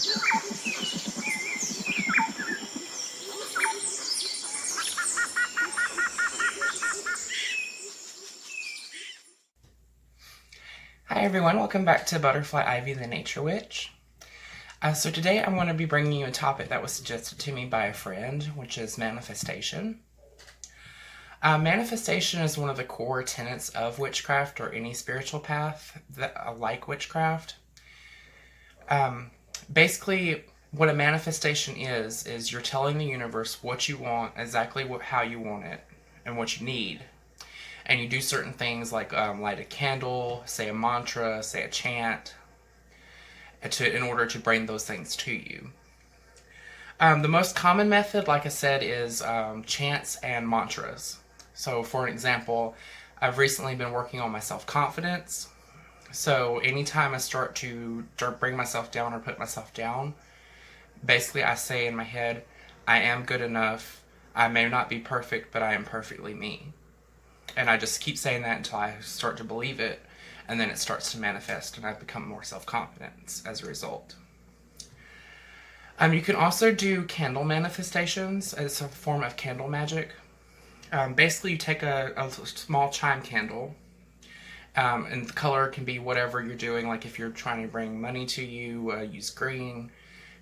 Hi everyone, welcome back to Butterfly Ivy the Nature Witch. So today I'm going to be bringing you a topic that was suggested to me by a friend, which is manifestation. Manifestation is one of the core tenets of witchcraft or any spiritual path that, like witchcraft. Basically, what a manifestation is you're telling the universe what you want, exactly how you want it, and what you need. And you do certain things like light a candle, say a mantra, say a chant, in order to bring those things to you. The most common method, like I said, is chants and mantras. So for an example, I've recently been working on my self-confidence. So anytime I start to bring myself down or put myself down, basically I say in my head, I am good enough. I may not be perfect, but I am perfectly me. And I just keep saying that until I start to believe it, and then it starts to manifest, and I've become more self-confident as a result. You can also do candle manifestations as a form of candle magic. Basically, you take a small chime candle, and the color can be whatever you're doing. Like if you're trying to bring money to you, use green.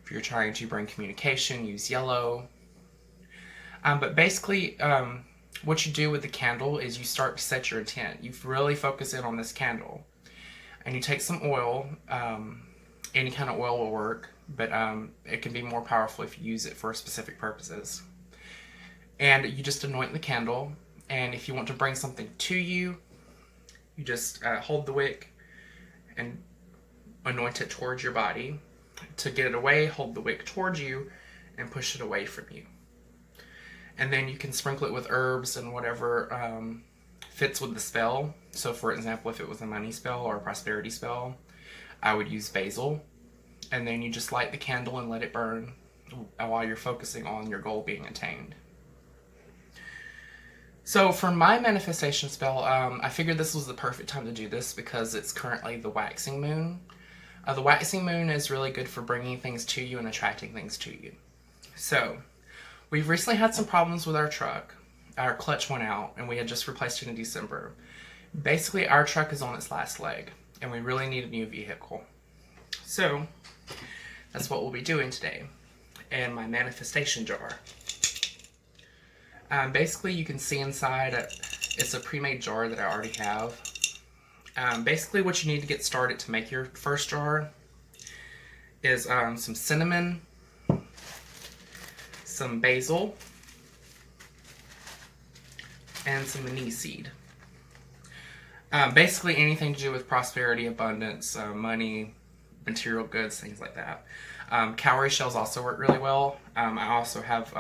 If you're trying to bring communication, use yellow. But basically, what you do with the candle is you start to set your intent. You really focus in on this candle. And you take some oil. Any kind of oil will work, but it can be more powerful if you use it for specific purposes. And you just anoint the candle. And if you want to bring something to you, you just hold the wick and anoint it towards your body. To get it away, hold the wick towards you and push it away from you. And then you can sprinkle it with herbs and whatever fits with the spell. So for example, if it was a money spell or a prosperity spell, I would use basil. And then you just light the candle and let it burn while you're focusing on your goal being attained. So for my manifestation spell, I figured this was the perfect time to do this because it's currently the waxing moon. The waxing moon is really good for bringing things to you and attracting things to you. So we've recently had some problems with our truck. Our clutch went out, and we had just replaced it in December. Basically, our truck is on its last leg, and we really need a new vehicle. So that's what we'll be doing today. And my manifestation jar. Basically, you can see inside, it's a pre-made jar that I already have. Basically, what you need to get started to make your first jar is some cinnamon, some basil, and some anise seed. Basically anything to do with prosperity, abundance, money, material goods, things like that. Cowrie shells also work really well. I also have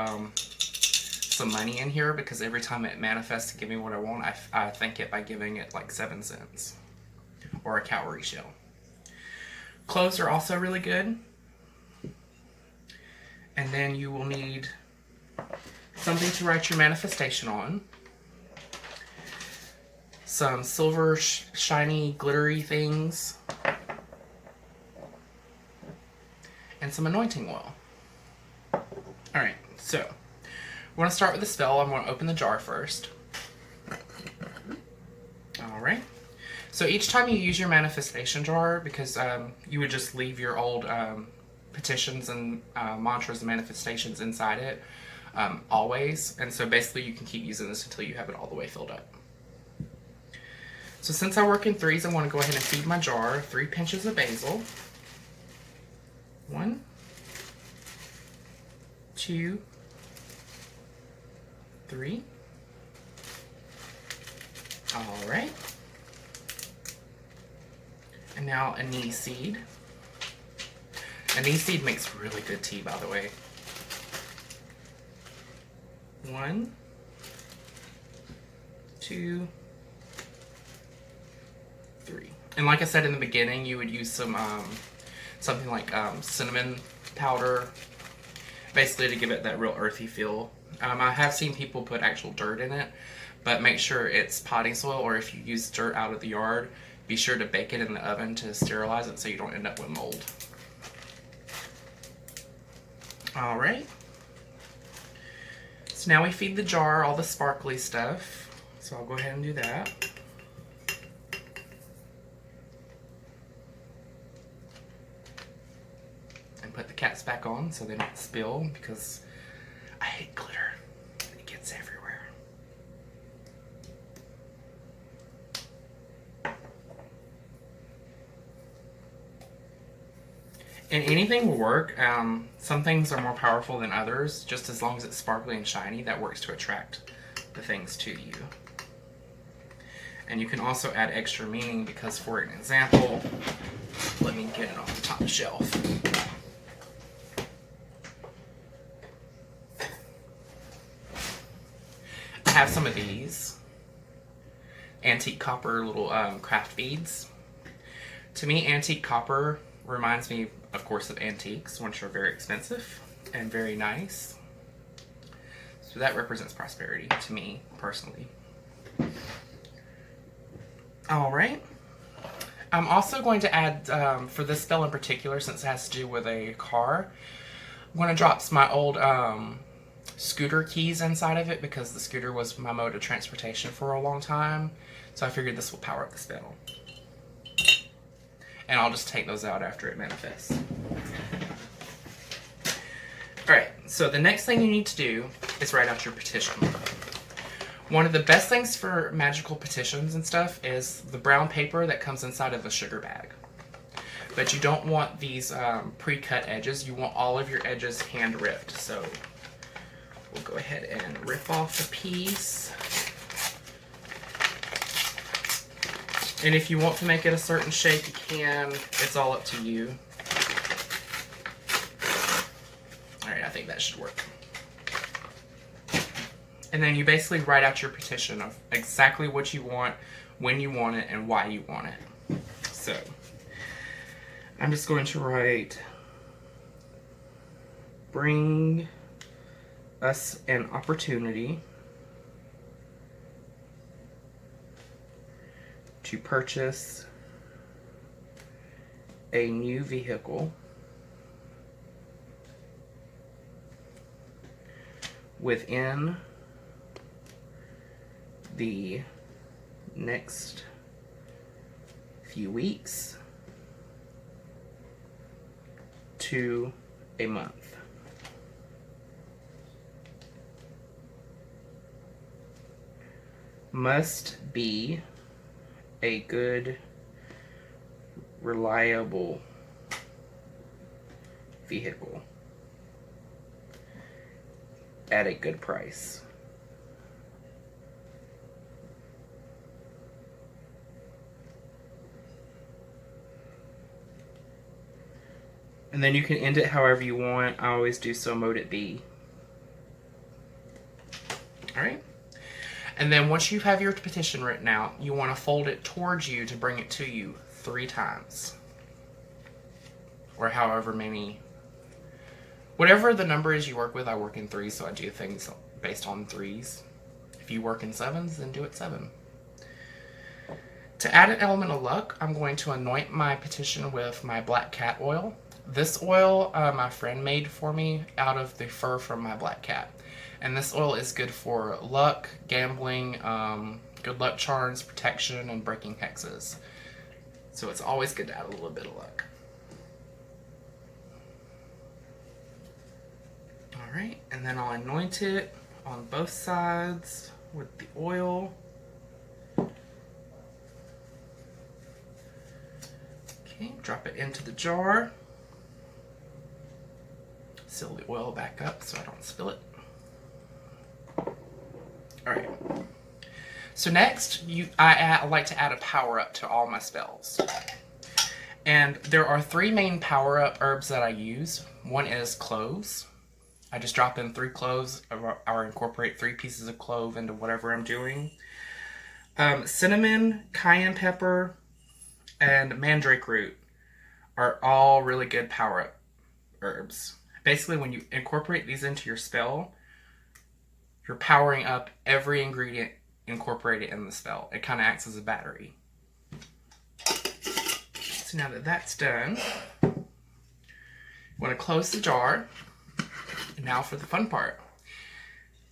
some money in here because every time it manifests to give me what I want, I thank it by giving it like 7 cents. Or a cowrie shell. Cloves are also really good. And then you will need something to write your manifestation on. Some silver, shiny, glittery things. And some anointing oil. Alright, so we're going to start with the spell. I'm going to open the jar first. Alright. So each time you use your manifestation jar, because you would just leave your old petitions and mantras and manifestations inside it always. And so basically you can keep using this until you have it all the way filled up. So since I work in threes, I want to go ahead and feed my jar 3 pinches of basil. 1, 2, 3. All right. And now anise seed. Anise seed makes really good tea, by the way. 1, 2, 3. And like I said in the beginning, you would use some something like cinnamon powder, basically to give it that real earthy feel. I have seen people put actual dirt in it, but make sure it's potting soil, or if you use dirt out of the yard, be sure to bake it in the oven to sterilize it so you don't end up with mold. All right. So now we feed the jar all the sparkly stuff. So I'll go ahead and do that. And put the caps back on so they don't spill, because I hate glitter. It gets everywhere. And anything will work. Some things are more powerful than others. Just as long as it's sparkly and shiny, that works to attract the things to you. And you can also add extra meaning, because for an example, let me get it off the top shelf. I have some of these antique copper little craft beads. To me, antique copper reminds me, of course, of antiques, which are very expensive and very nice. So that represents prosperity to me, personally. Alright. I'm also going to add, for this spell in particular, since it has to do with a car, I'm going to drop my old scooter keys inside of it, because the scooter was my mode of transportation for a long time. So I figured this will power up the spell. And I'll just take those out after it manifests. Alright, so the next thing you need to do is write out your petition. One of the best things for magical petitions and stuff is the brown paper that comes inside of a sugar bag. But you don't want these pre-cut edges. You want all of your edges hand ripped. So we'll go ahead and rip off a piece. And if you want to make it a certain shape, you can. It's all up to you. Alright, I think that should work. And then you basically write out your petition of exactly what you want, when you want it, and why you want it. So, I'm just going to write, bring us an opportunity to purchase a new vehicle within the next few weeks to a month. Must be a good, reliable vehicle at a good price. And then you can end it however you want. I always do so mode it be. Alright? And then once you have your petition written out, you want to fold it towards you to bring it to you 3 times. Or however many. Whatever the number is you work with, I work in 3s, so I do things based on 3s. If you work in 7s, then do it 7. To add an element of luck, I'm going to anoint my petition with my black cat oil. This oil my friend made for me out of the fur from my black cat. And this oil is good for luck, gambling, good luck charms, protection, and breaking hexes. So it's always good to add a little bit of luck. Alright, and then I'll anoint it on both sides with the oil. Okay, drop it into the jar. Seal the oil back up so I don't spill it. Alright. So next, I like to add a power-up to all my spells. And there are 3 main power-up herbs that I use. One is cloves. I just drop in 3 cloves, or incorporate 3 pieces of clove into whatever I'm doing. Cinnamon, cayenne pepper, and mandrake root are all really good power-up herbs. Basically, when you incorporate these into your spell, you're powering up every ingredient incorporated in the spell. It kind of acts as a battery. So now that that's done, you want to close the jar. Now for the fun part.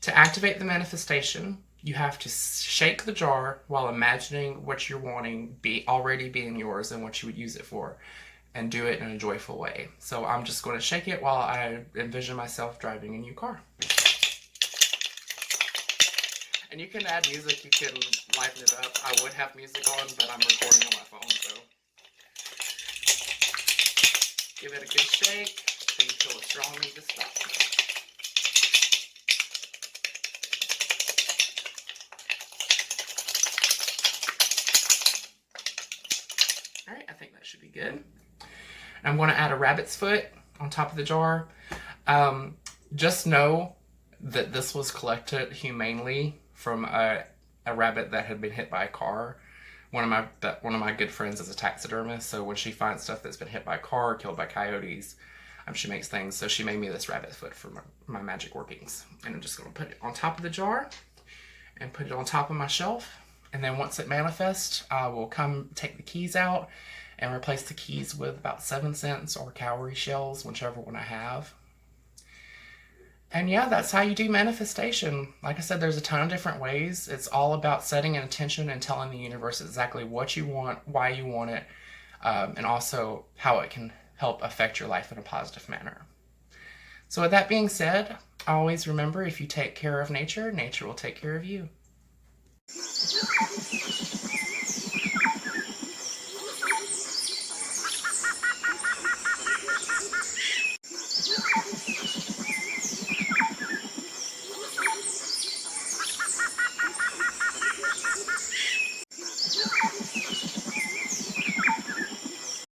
To activate the manifestation, you have to shake the jar while imagining what you're wanting already being yours and what you would use it for, and do it in a joyful way. So I'm just going to shake it while I envision myself driving a new car. And you can add music, you can liven it up. I would have music on, but I'm recording on my phone, so. Give it a good shake until you feel a strong need to stop. Alright, I think that should be good. I'm going to add a rabbit's foot on top of the jar. Just know that this was collected humanely from a rabbit that had been hit by a car. One of my good friends is a taxidermist, so when she finds stuff that's been hit by a car, killed by coyotes, she makes things. So she made me this rabbit foot for my magic workings. And I'm just going to put it on top of the jar and put it on top of my shelf. And then once it manifests, I will come take the keys out and replace the keys with about 7 cents or cowrie shells, whichever one I have. And yeah, that's how you do manifestation. Like I said, there's a ton of different ways. It's all about setting an intention and telling the universe exactly what you want, why you want it, and also how it can help affect your life in a positive manner. So with that being said, always remember, if you take care of nature, nature will take care of you.